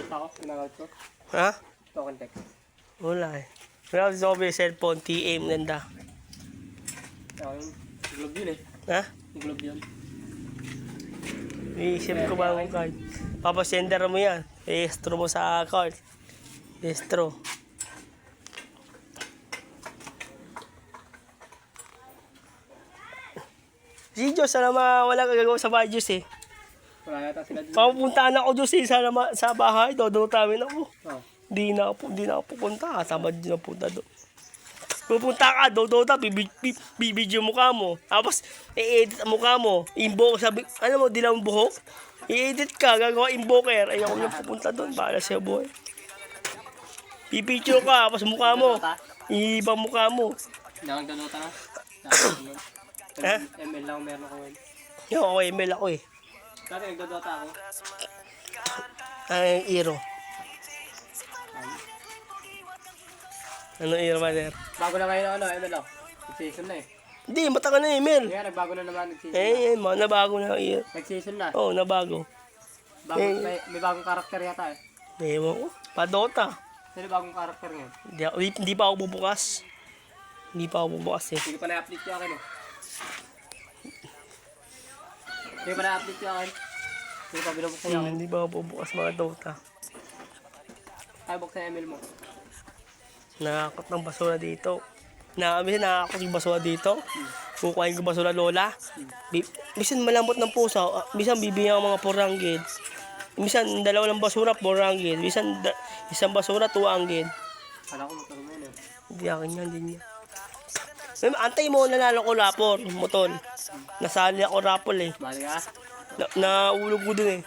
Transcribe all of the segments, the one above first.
Ako, ginagamit ko. Ha? Token tech. Wala eh. Wala gusto ko may cellphone, TM, ganda. Ako yun. Globe yun eh. Ha? Globe yun. Iisip ko ba ang card? Papasender mo yan. I-estro mo sa card. Estro. Si Diyos, sana wala kagagawa sa bahay Diyos eh. Wala yata sila dito. Papuntaan ako Diyos eh, sana sa bahay. Dodotawin ako. Oh. Di na ako pupunta. Tamad din na punta doon. Pupunta ka, dodota, bibidyo mukha mo. Tapos, i-edit ang mukha mo. Inbox, sabi, ano mo, dilaw ang buhok? I-edit ka, gagawa inboker. Ayaw ko na pupunta doon, para sa buhay. Pipicture ka, tapos mukha mo. Iiba mukha mo. Hindi ako nagdodota na. Ha? ML lang meron ako ngayon. Yo, ako email ako eh. Dati nagdodota ako. Ang Iro. Ano Iro, Mother? Bago na ngayon ano, ML ako. Nag-season na eh. Hindi, matagal na email. Kaya nagbago na naman, nag-season na. Nabago na ang Iro. Nag-season na. Oo, nabago. Bago, may bagong karakter yata eh. Ewan ko, Padota. Sino bagong karakter ngayon? Hindi pa ako bubukas. Hindi pa ako bubukas eh. Hindi ko pa na-update yung akin eh. Hindi ko pa na-update yung akin. Hindi ko pa binubuksan yung akin. Hindi pa ako bubukas mga Dota. Ay, buksan yung ML mo. Nakakot ng basura dito. Nakakot yung basura dito. Kukuhain ko basura lola. Bisan malambot ng puso. Bisan bibigyan ako mga 400. Bisan dalawa ng basura 400. Bisan isang basura 200. Kala ko motor mo yun eh. Hindi akin yan, din yan. Antay mo, nanalo ko rapor, motol. Nasali ako rapol eh. Bali ka? Naulog ko dun eh.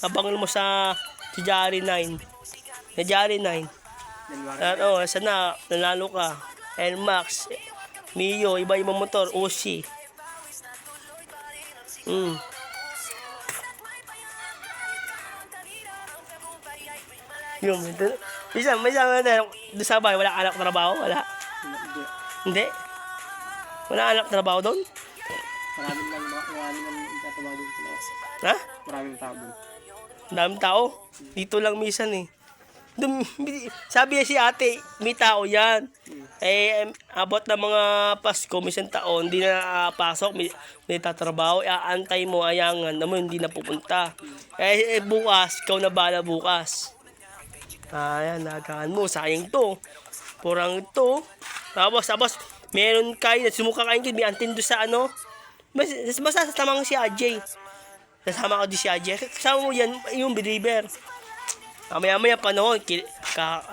Abangan mo sa Jari 9. Sa Jari 9. Sana nanalo ka. Nmax, Mio, iba-ibang motor, OC. Yung, may sama na doon sa bahay, wala anak trabaho, wala. Hindi. Wala anak trabaho doon? Maraming lang tatrabaho doon. Ha? Maraming tao doon. Daming tao. Dito lang misan eh. Sabi si ate, may tao yan. Abot na mga Pasko, minsan taon, hindi na pasok, may tatrabaho, aantay mo, ayangan, naman hindi na pupunta. Bukas, ikaw na bala bukas. Ayan, nagaan mo, sayang to. Purang to. Tapos, meron kayo, sumuka kayo, may antin doon sa ano. Basta tamang si AJ. Kasama ko din si AJ. Kasama mo yan, yung believer. Maya-maya panahon,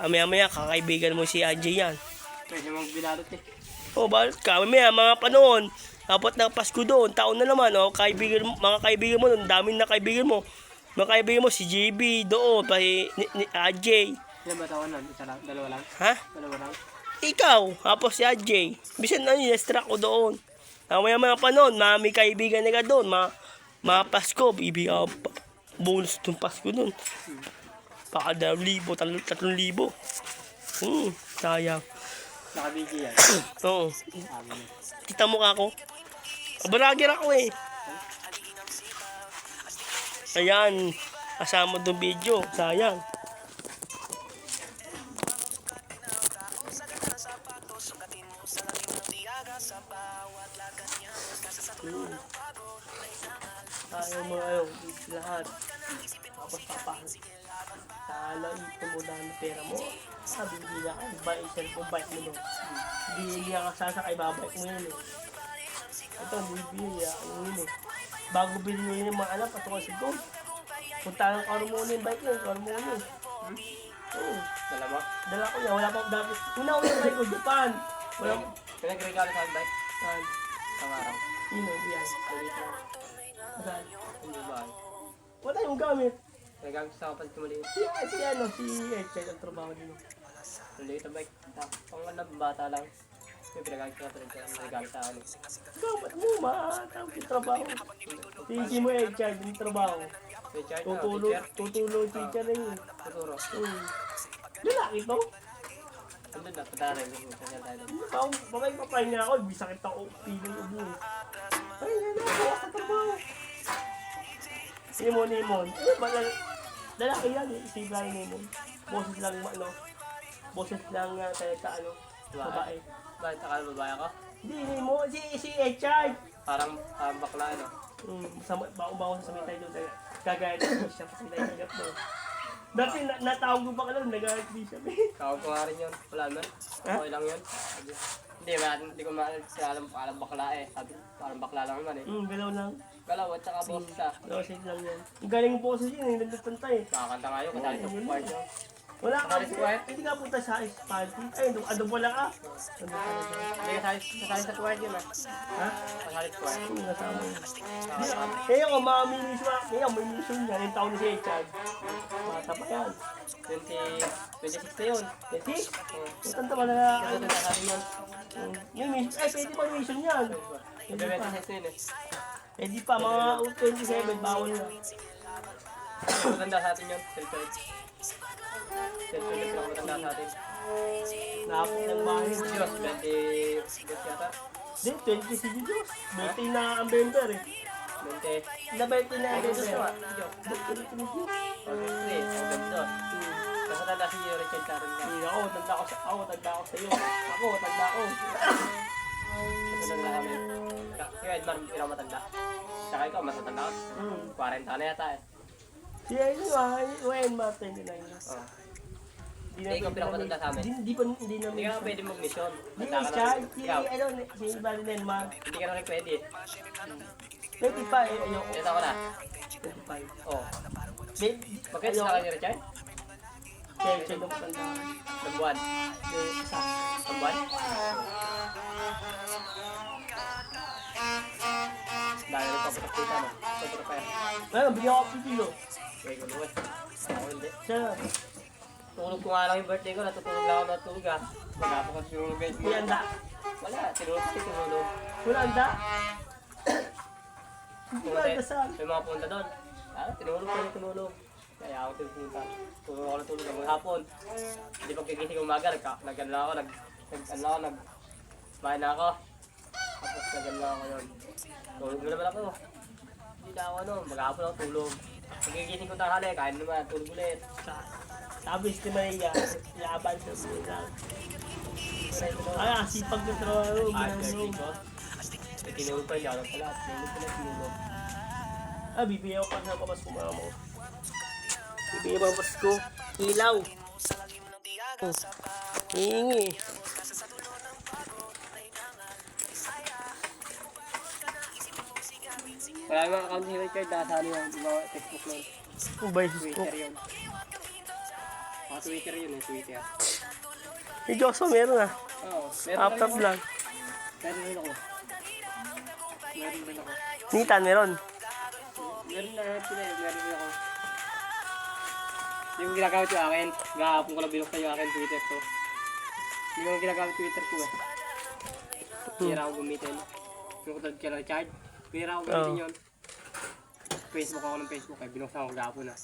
maya-maya kakaibigan mo si AJ yan. Pwede mong binalot eh. Balot ka. Maya, mga panahon, dapat na Pasko doon, taon na naman, mga kaibigan mo doon, daming na kaibigan mo. Mga kaibigan mo, si JB doon, ni AJ. Ilan ba taon nun? Isa lang? Dalawa lang? Ha? Dalawa lang? Ikaw, tapos si AJ. Bisan na-distract ko doon. Maya mga panahon, may kaibigan na ka doon, mga Pasko, bibigyan ko bonus doon Pasko doon. Baka 2,000, 3,000. Sayang. Nakabigi yan. Oo. Kita mo ako. Baragir ako eh. Ayan. Kasama doon video. Sayang. Sayang mga ayaw. Lahat. Tapos papahal. Tala, ito mo dahil pera mo. Sabi, hindi ka, cellphone bike mo nun. Hindi ka sasakay, babike mo yun eh. Ito, bibili, yun eh. Bago bilhin mo yun yung mga anak, patungan si Gold. Punta ng karo mo yung bike yun, karo mo yun. Dala ba? Dala ko yan, wala pa dati. Una ko yung bike ko, Japan. Wala ko. Pinag-regalo sa bike? Saan? Sa araw. Yan. Ulit na. Saan? Hindi ba? Wala yung gamit. Nagamit sa kapal tumaliit. Si Ed, ang trabaho din. Maliit ang bike. Pang alam, bata lang. May pinagamit ka pa rin sa regalo sa akin. Gamat mo, matang yung trabaho. Tiki mo Ed, yung trabaho. Richard na, Tutulo teacher na yun. Tuturo. Lalaki to? Andun na, patarin. Baka yung papahin niya ako, bisakit ako, piling ubo eh. Ay, bawas sa trabaho. Nimon. Lalaki yan, si Brian Nemo. Boses lang, boses lang salita, babae. Bakit akala babae ako? Hindi, Nemo, si Echard. Parang bakla, ano? Bago sa samay tayo doon, gagaya na siya kasi nahihirap mo. Dati natawag mo pa ka lang, nag-aaral din siya. Tawag ko nga rin yun. Wala naman. Okay lang yun. Hindi ko alam bakla eh. Sabi, parang bakla lang naman eh. Galaw lang. Galaw at saka boss siya. Shit lang yan. Ang galing po kasi yun, nagtatanta eh. Nakakanta nga yun, kasali sa part yun. Wala ka, Kasali sa choir? hindi ka punta sa ice party. Ay, ano pala ka? Hindi kasali sa choir yun ah. Ha? Kasali sa choir. Nasama yun. Nakakasama. Kaya ako, may mission niya. Yung taon na si Echard. Bata pa yan. 26 na yun. Kasi, Oo. matanda pa na. Ito na sabi yun. May mission, pwede pa mission yan. Nag-26 na yun eh. Pwede pa, mga 27, bawal na. Maganda sa atin yun. Self-choice. Self-choice yung maganda sa atin. Napot ng bahay. Diyos, 20 yata. Hindi, 20 si Diyos. 20 na ang member eh. 20. Na 20 na ang Ay, gusto member. ah. Diyos. Ang Diyos. Kasi tanda si Richard Taron nga. Hindi ako, tanda ko sa iyo. Ako, tanda ko. Kasi tanda kami. Si Edmar, pinakamatanda. Tsaka ikaw, mas matanda ka. 40 na yata eh. Si Wayne Martin din na yun. Oh. Hindi ikaw pinakamatanda sa amin. Hindi na Hindi ka na pwede mag-mission. Hindi Tanda ka siya, na. si Ikaw, Valinen Man. hindi ka na rin pwede. 25, ayoko. Ito ko na. 25. Oh. Babe, Magkano sa kanya, Richard? check ng matanda. Ng buwan. Isa. Ng buwan? Dahil rin paputok dito, no? Paputok pa yan. Ano, bigyan ko ako pipilo. Kaya ko luwas. Ako hindi. Siya, Tulog ko nga lang yung birthday ko, natutulog lang ako natulog ah. Magkapakot yung guys mo. may anda. Wala, tinulog ko tinulog. Wala anda. Hindi ba anda saan? May mga punta doon. Tinulog ko yung tinulog. Kaya ako tinulog. Tulog ako natulog ng hapon. Hindi pagkigising umaga, nag-ano ako, kumain na ako. Tapos nag-ano ako yun. Tulog mo naman ako. Hindi na ako maghapon ako tulog. Pagkigising ko tanghali, kain naman, tulog ulit. Sabi si Maria, laban sa mga. Ay, sipag na trabaho. Birthday ko. Tinulog pa niya ako pala. Tinulog. Bibigyan ko pa sa Pasko mo. Bibigyan pa Pasko. Ilaw. Hingi. Wala yung account ni Richard, nasa ano yung mga Facebook nun. Ba Facebook? Twitter yun. Twitter yun Twitter. May Joshua meron ah. Oo, After vlog. Meron rin ako. Nita meron. Meron rin ako. Yung ginagamit yung akin, gahapon ko lang binuksan yung akin Twitter ko. Hindi ko lang ginagamit Twitter ko eh. Pira ako gamitin. Yung kutad kay Richard, pira ako gamitin yun. Facebook ako ng Facebook eh, binuksan ko gahapon na.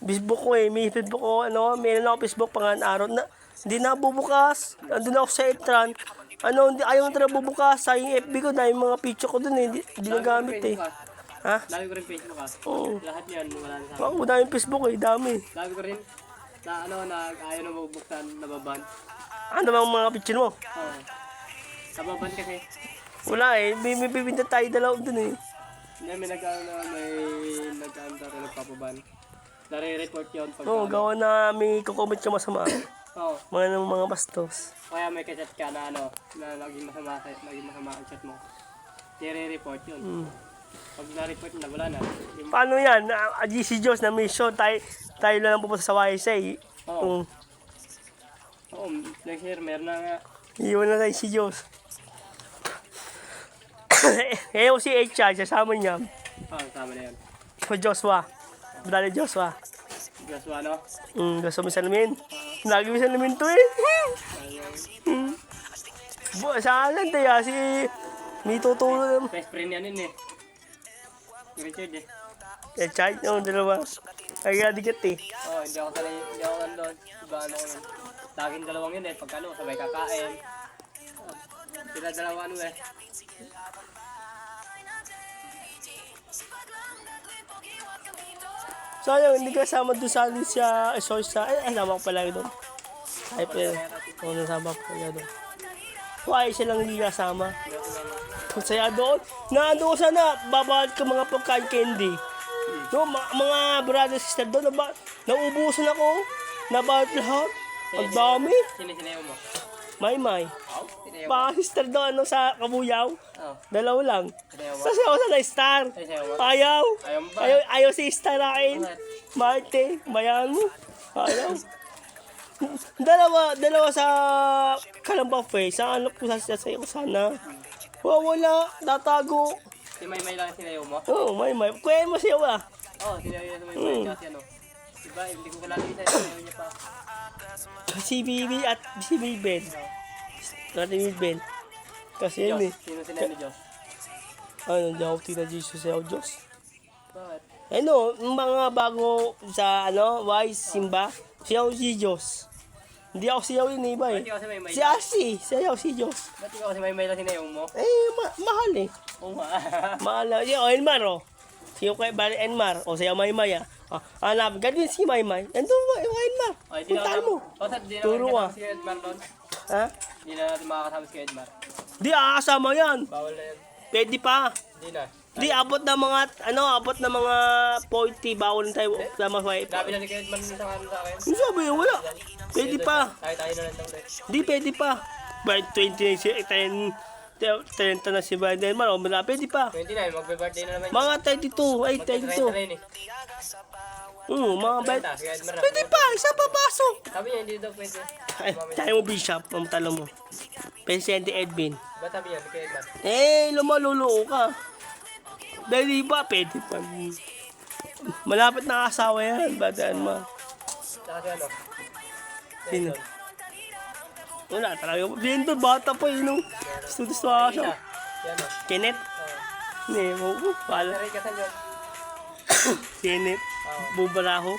Facebook ko eh, may Facebook ko, meron ako Facebook pangan araw na, hindi na bubukas, andun ako sa Etran, ayaw na talaga bubukas, sa yung FB ko, dahil mga picture ko dun eh, hindi nagamit eh. Ha? Dami ko rin Facebook ah. Oo. Lahat yan, wala na sa akin. Ako, dami Facebook eh, dami. Dami ko rin, ayaw na mabubuksan, nababan. Ano bang mga picture mo? Oo. Nababan kasi. Wala eh, may bibinta tayo dalaw dun eh. Hindi, may nagpapaban. Nare-report yun. Oo, gawa na may kukomment ka masama. Oo. Mga bastos. Kaya may kachat ka na na naging masama ang chat mo. Nire-report yun. Pag na-report na, wala na. Paano yan? GC Diyos na mission, tayo lang pupunta sa YSA. Oo. Oo, next year meron na nga. Iwan na tayo si Diyos. Eh, si HR, sasama niya. Tama na yun. Si Joshua. Madali Joshua. Joshua, no? Gusto mo salamin? Lagi mo salamin to eh. Saan lang tayo, si... May tutulong. Best friend yan yun eh. Richard eh. HR, dalawa. Ay, gadigat eh. Oo, hindi ako doon. Iba ano ko yun. Laging dalawang yun eh. Pag sabay kakain. Sila dalawa eh. Sayang, hindi ka sama doon sa atin siya, sama ko pala doon. Ay, pero, nasama ko pala doon. Why siya lang hindi kasama? Masaya doon. Naano ko sana, babawal ka mga pagkain candy. No, mga brother sister doon, naubusan ako. Nabawal lahat. Ang dami. Sinayo mo? May. Oo, sinayo mo. Mga sister doon, sa Kabuyaw. Oo. Dalaw lang. Sinayo mo? Kasi ako sa star. Sinayo mo? Ayaw. Ayaw mo ba? Ayaw si star akin. Bakit? Marte, bayan mo. Ayaw. Dalawa sa Kalamba Face. Sa ano ko sa'yo ko sana. Wala. Tatago. Si Maymay lang sinayo mo? Oo, may. Kuya mo siya ba? Oo, sinayo niya sa Maymay. Kasi ano? Diba, hindi ko kalagi sinayo niya pa. Si Bibi at si Ben. Natin ni Ben. Kasi yun Diyos. Sino sinayo ni Diyos? Ano, di ako tina Jesus sa Diyos. Bakit? Ano, yung mga bago sa Wise, Simba, siyaw si Diyos. Hindi ako siyaw yun, iba eh. Ba't ikaw si Maymay? Si Asi, siyaw si Diyos. Ba't ikaw si Maymay lang sinayo mo? Mahal eh. Oo nga. Mahal. Yung Enmar oh. Siyo kay Bari Enmar. O siya Maymay ah. Hanap, ganun si Maymay. Nandun mo, yung Enmar. Puntahan mo. Turo ah. Si Edmar doon. Ha? Hindi na natin makakasama si Edmar. Di kasama yan. Bawal na yan. Pwede pa. Hindi na. Di, abot na mga 40, bawal na tayo sa mga wife. Sabi na ni Edmar sa kanan sa akin. Ano sabi yun? Wala. Pwede pa. Tayo na lang daw ulit. Di, pwede pa. By 30 na si Biden. Pwede pa. 29, magbe-birthday na naman. Mga 32, ay 32. Mga bad. Pwede pa, isa papasok. Sabi niya, hindi daw pwede. Ay, tayo mo Bishop, mamtalo mo. Presidente Edwin. Ba't sabi niya, kay Edmar? Lumaluloo ka. Dahil ba, pwede pa. Malapit na kasawa yan, badaan mo. Saka si ano? Sino? Wala talaga. Bento, bata pa yun. Gusto ka Isa. siya. Si ano? Kenneth? Hindi, wala. Saray ka sa yun. Kenneth? Bubaraho?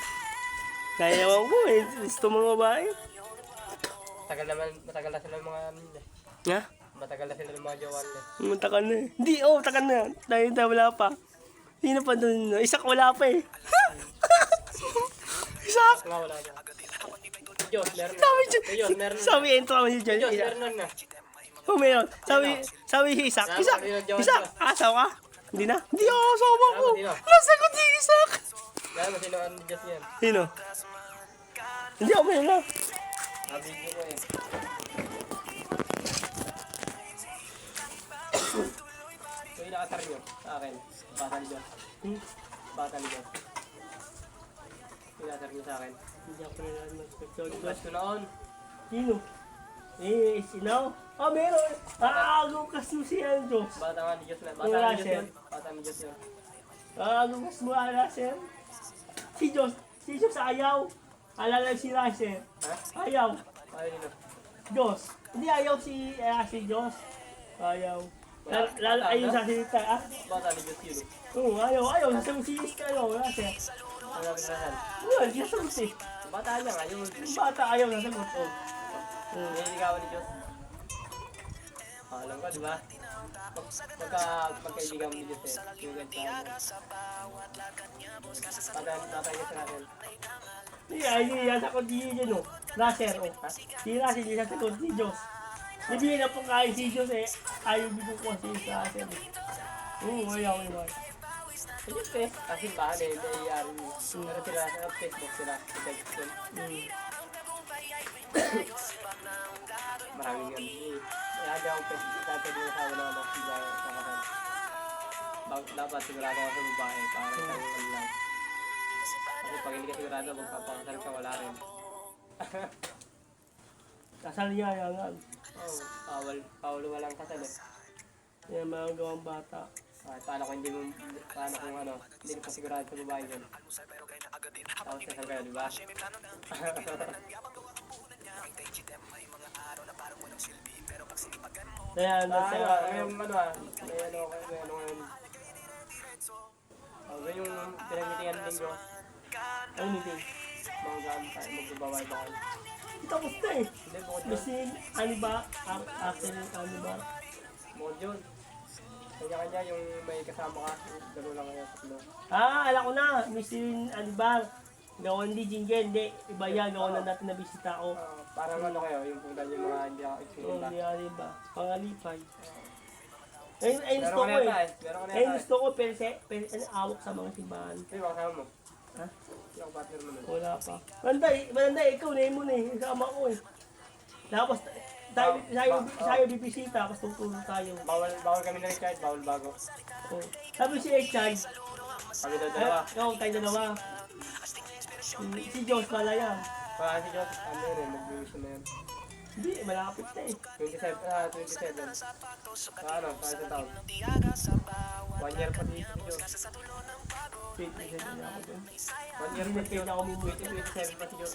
Kaya ewan ko eh. Gusto mga babae. Matagal na sila mga ano eh. Ha? Matagal na sila ng mga jowan eh. Matagal na eh. Hindi, matagal na. Dahil wala pa. Sino pa doon? Isak wala pa eh. Isak! Nga wala na. Diyos, meron na. Diyos, meron na. Sabi, entro kami si John. Diyos, meron na. Oh, meron. Sabi si Isak. Isak! Asawa ka? Hindi na? Hindi ako asawa ko. Nasagot si Isak. Dahil mo sino ang Diyos yan. Sino? Hindi ako meron. Nabigyo ko eh. So yung nakatar nyo sa akin. Bata ni Diyos. Bata ni Diyos. Yung nakatar nyo sa akin. Hindi ako meron. Bas ko noon. Sino? Sinaw? Meron. Agukas mo siya ang Diyos. Bata nga ni Diyos na. Bata ni Diyos yun. Bata ni Diyos yun. Agukas mo ang Russell. Si Diyos ayaw. Alala si Russell. Ha? Ayaw. Ayaw nino. Diyos. Hindi ayaw si Diyos. Ayaw. Ayaw sa salita. Bata ni Diyos yun. Oo, ayaw. Sasagot si Russell. Ang sabi na saan? Wala, sasagot eh. Bata niya nga yun. Yung bata ayaw sasagot. Nililigawan ni Diyos. Alam ko, di ba? Magkaibigan mo ni Diyos eh. Yung ganyan. Tatay ka sa natin. Hindi sasagot si Russell. Si Russell, hindi sasagot si Diyos. Bibigyan na po kain si Diyos eh. Ayaw bigyan ko si Russell. Ayaw. Ayun eh. Kasi bahan eh. Naiiyari mo. Pero sila sa Facebook sila. Maraming yan. Kaya akong Facebook. Dati din nasawa na ako. Sila sa kanan. Dapat sigurado ako sa babae. Para sa kanil lang. Kasi pag hindi ka sigurado, magpapakasal ka, wala rin. Kasal niya yan. Bawal walang kasal eh. Yan mga gawang bata. Paano kung hindi ka sigurado sa babae dyan. Tapos kasal kayo, di ba? Kaya may yung pinag-meetingan ng linggo. Ano meeting? Mga gaan tayo, magbabaway ba kayo? Tapos na eh. Hindi, bukod yun. Kasi ano ba? After ano ba? Bukod yun. Kanya-kanya yung may kasama ka, dalo lang kayo, tatlo. Alam ko na, Mr. Alibar. Gawan di jingle, hindi. Iba yan, gawan na natin na bisita ko. Parang ano kayo, yung punta yung mga hindi ako Oo, experience. di ba? Pangalipay. Ayun Meron gusto ka ko na yata eh. eh. Meron ka na Ayun yata eh. gusto ko, pero awak sa mga simbahan. Sino ba kasama mo? Ha? Sino ang partner mo nun? Wala pa. Manday, ikaw na mo eh. Kasama ko eh. Tapos, tayo bibisita, tapos tutulong tayo. Bawal kami na Richard, bawal bago. Oh. Sabi si Echan, Kami daw dalawa. tayo dalawa. Si Diyos malaya. Para si Jot, ano yun eh, mag-mission na yun. Hindi, malapit na eh. 27. Ano, sa isang taon. 1 year pa dito si Jot. 27 na ako dun. 1 year Hindi pa na si Jot. kaya ako mumuwi. 27 pa si Jot.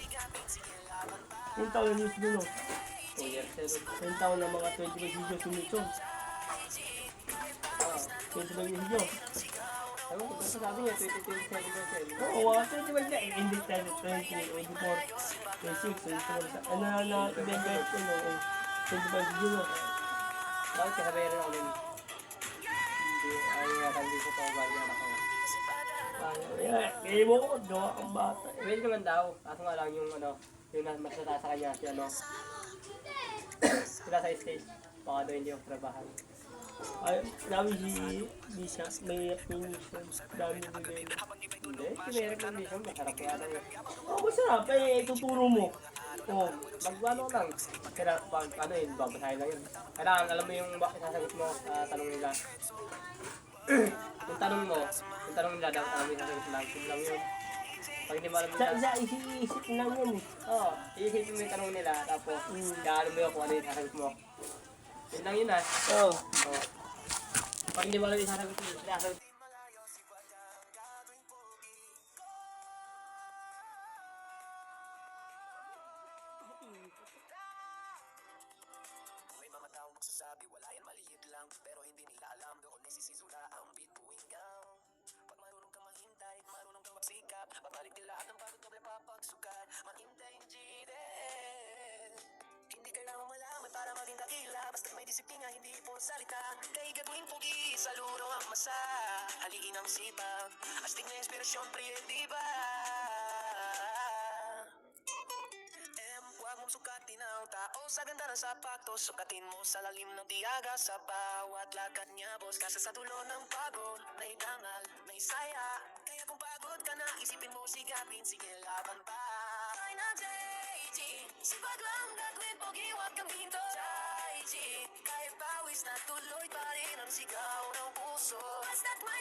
Yung taon na news dun oh. 2 years na yun. Yung taon na mga 25 video sumitong. 25 video. Ano, kung sabi niya, 2027 pa siya. Oo, mga 25 na eh. Hindi 20, 24, 26, 27. Ano na, ibigay ko no. 25 video no. Bakit kasabay rin ako nun? Hindi, ayaw yata hindi ko pa bali anak ko. Kaya mo ko, gawa kang bata eh. Pwede naman daw, kaso nga lang yung ano, yung mas nataas sa kanya, si ano. Sila sa stage, baka daw hindi yung trabahan. Ay, dami si Lisa, may mission, dami ni Bella. Hindi, si Merrick ng mission, masarap kaya lang yun. Oh, masarap eh, tuturo mo. Oh, Mag-ano lang, kaya pag ano yun, babasahin lang yun. Kailangan alam mo yung isasagot mo sa tanong nila. yung tanong nila, dapat alam mo yung sasagot lang, yun lang yun. Pag hindi mo alam yung isa isip lang yan eh. oo, iisipin mo yung tanong nila, tapos kaalam mo yun kung ano yung sasagot mo. Yun lang yun ah. Oo. Oo. Pag hindi mo alam yung sasagot mo, sasagot May mga tao magsasabi wala yan maliit lang, pero hindi nila alam doon nagsisisura ang bituin ka. Pag marunong ka mahintay, marunong ka magsikap, babalik din lahat ng pagod doble papagsukat. Mahintay yung GDL. Hindi kailangan malaman para maging dakila, basta may disiplina, hindi po salita. Kay gagawin pugi, sa luro ang masa, haliin ang sipag, astig na inspirasyon, priye, di ba? Huwag mong sukatin ang tao sa ganda ng sapatos. Sukatin mo sa lalim ng tiyaga sa bawat lakad niya, boss. Kasi sa dulo ng pagod, may dangal, may saya. Kaya kung pagod ka na, isipin mo sigapin, sige laban pa. Ay na JG, sipag lang gagawin, pogi, huwag kang hinto. JG, kahit pawis na tuloy pa rin ang sigaw ng puso. Basta't may